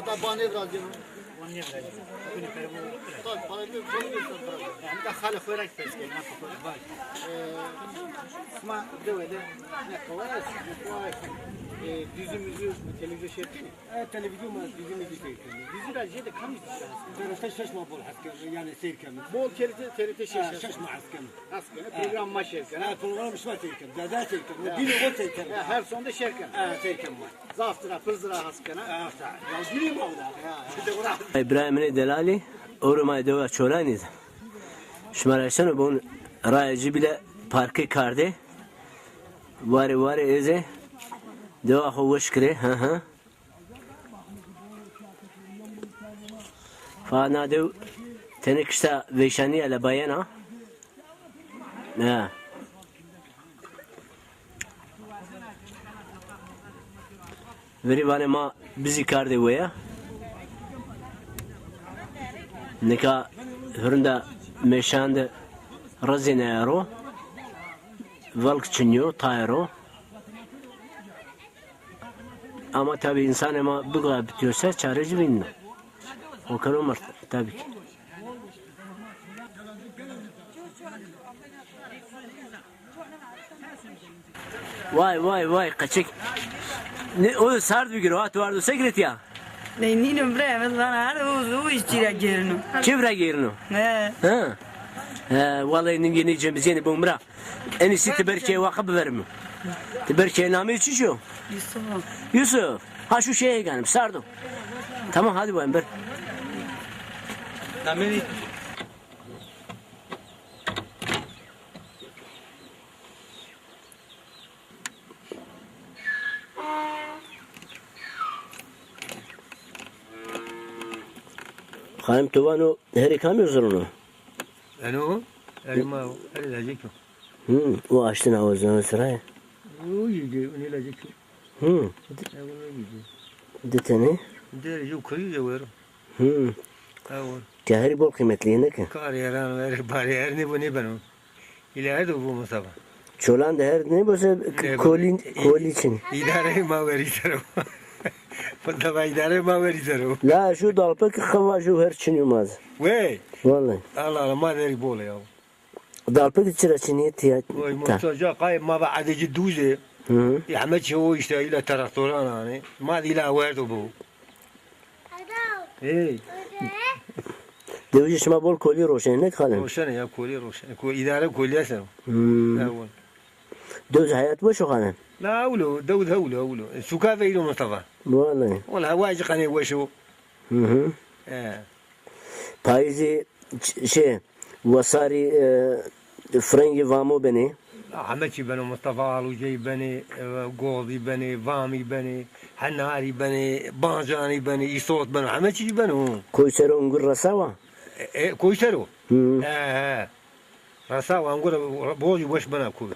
Da bana biraz canım. Onu yapacağız. Bunu perbu. Tabii bana bir konu göster. Yani de halı koyarak peske. Ne yapalım? Bak. Ama devede ne koyarız? Ne koyarız? Dizimizi televizyon şey yapıyor. Televizyon mu? Dizimizi çekiyor. Dizi raciyede kam istiyorsun. TRT şaşma bol hakkı. Yani seyir kemi. Bol TRT şey Şaşma askemi. aslında program maç şerken. Ha program şma seyir kemi. Dada seyir kemi. Dili o seyir kemi. Her sonda şerken. Ha seyir kemi var. Zaftıra, pızdıra haskana. Ya dileyim orada. إبراهيم دلالي أورما دوا شولاني شمارشان بون رايجي بلا باركي كاردي واري إزي دوا هو وشكري ها فأنا دو تنكشتا ويشاني على بيانا veri vane ma bizi kardi waya nika hırında meşande razinero valk çinyo tayro ama tabi insan ama bu kadar bitiyorsa çareci binno o kadar mart tabi ki vay kaçık ne o sard bir giro at vardı sekret ya Neynim bre ben bana o işçiye girno. Kibra girno. Ne? Ha. Vallahi yeni cemiz yeni bumra. En iyisi teberçeye vakıf vermiyor. Teberçeye namı için şu. Yusuf. Ha şu şeye geldim sardım. Tamam hadi bayım ber. Nameli. Hanım tuvano heri kamıyorsun onu. Yani o? Elma o. El ilecek o. O açtın ağzını sıraya. O yiyecek. Onu ilecek o. Hı. Onu yiyecek. Deteni. Deri yukarı yiyeceğim. Ha o. Kahri bol kıymetli ne ki? Kariyeran ver bariyer ne bu ne ben o. İleride bu Mustafa. Çolan da her ne bolsa koli için. İdare ma verir o. Mustafa idare ma verir o. La şu dalpa ki kava şu her için yumaz. Ve Vallahi. Allah Allah ma deri bol ya. Dalpa ki çıra çiniyet ya. Oy Mustafa قاي ما بعد جدوزه يعمل هو يشتغل الى تراكتوران يعني ما دي لا ورده بو اي Devci şuma bol koli roşen ne kalın. روشن يا كولي روشن كو اداره كولي سنه اول Devci hayat boş o kanın. لا اولو دود هولو اولو سكا فيلو مصطفى Vallahi. والله واجي قني وشو Paizi şey vasari frengi vamo beni. عمتي بنو مصطفى وجاي بني قوضي بني فامي بني حناري بني بانجاني بني يصوت بنو عمتي بنو Koyseri ungur rasava. كويسرو رساو انقول بوجي وش بنا كوي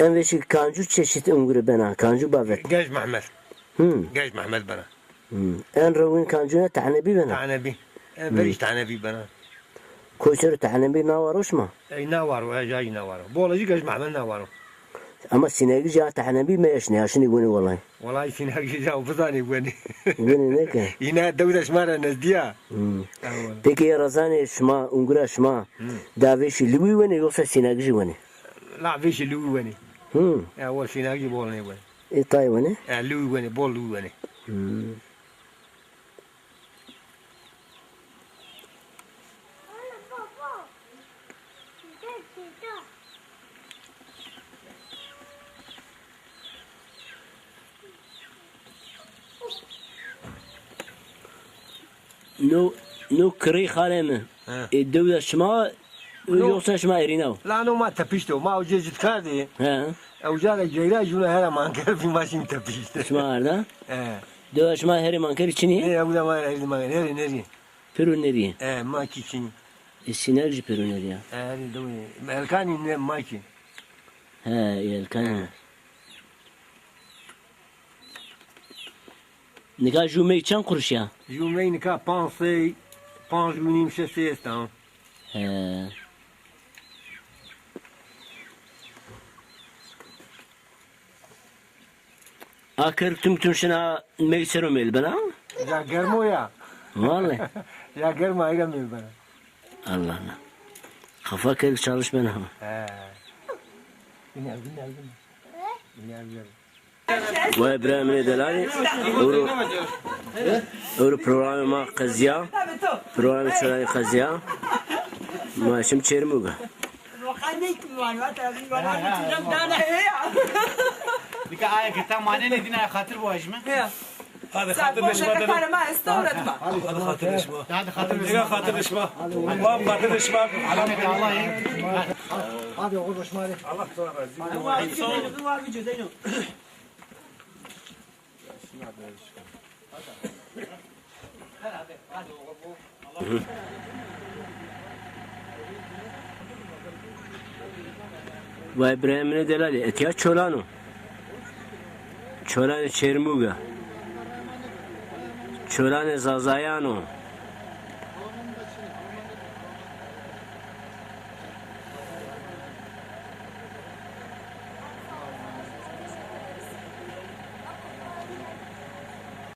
En veşi kancu çeşit unguru bena. Kancu bavet. جاج محمد جاج محمد بنا En ravin kancuya tahnebi bena. تعنبي بريش تعنبي بنا Koyseri tahnebi navaroş mu? اي ناوارو جاي ناوارو بولا جاج محمد ناوارو Ama sinegi ja tahnebi me yaşne yaşını guni vallahi. والله سينا جاو بزاني وين Guni ne ki? ينا دودة شمارة نزديا Peki ya razane şma ungura şma daveşi libi veni yoksa sinegi veni? لا فيش لوي وين اول سينا جي بولني وين Tay veni? لوي وين بول لوي وين No kri khale mi? Devlet şma yoksa şma erinav. لا انا ما تبيشتو ما وجيت كاردي He. او جانا جيرا جونا هلا ما كان في ماشين تبيشت Şma arda. ايه Devlet şma heri manker içini. ايه ابو ما ما نري Peru nereye? ايه ما كيشين Sinerji peru nereye? هذه دوي مالكاني ماكي He yelkan. Nika jume çan kuruş ya. يومين كا بانسي بانج مني مشى سيستا He. Akır tüm şuna meysero mel bana. Ya germo ya. Vallahi. Ya germo ayramıyor bana. Allah Allah. Kafa kırık çalışmayın ama. He. Biner. Biner. Vay İbrahim ne delali? Oru programı ma kızya. Programı çorayı kızya. Ma şimdi çerim Dika aya kita mane ne dina khatır bu ajme. Hadi hatırlaşma dedim. Hadi hatırlaşma. Hadi khatır Nega hatırlaşma. Allah'ım hatırlaşma. Alamet Allah ya. Hadi oğul başma hadi. Allah sana razı olsun. Vay İbrahim ne delali? Etiya çolano. Çolano çermuga. Çolano zazayano.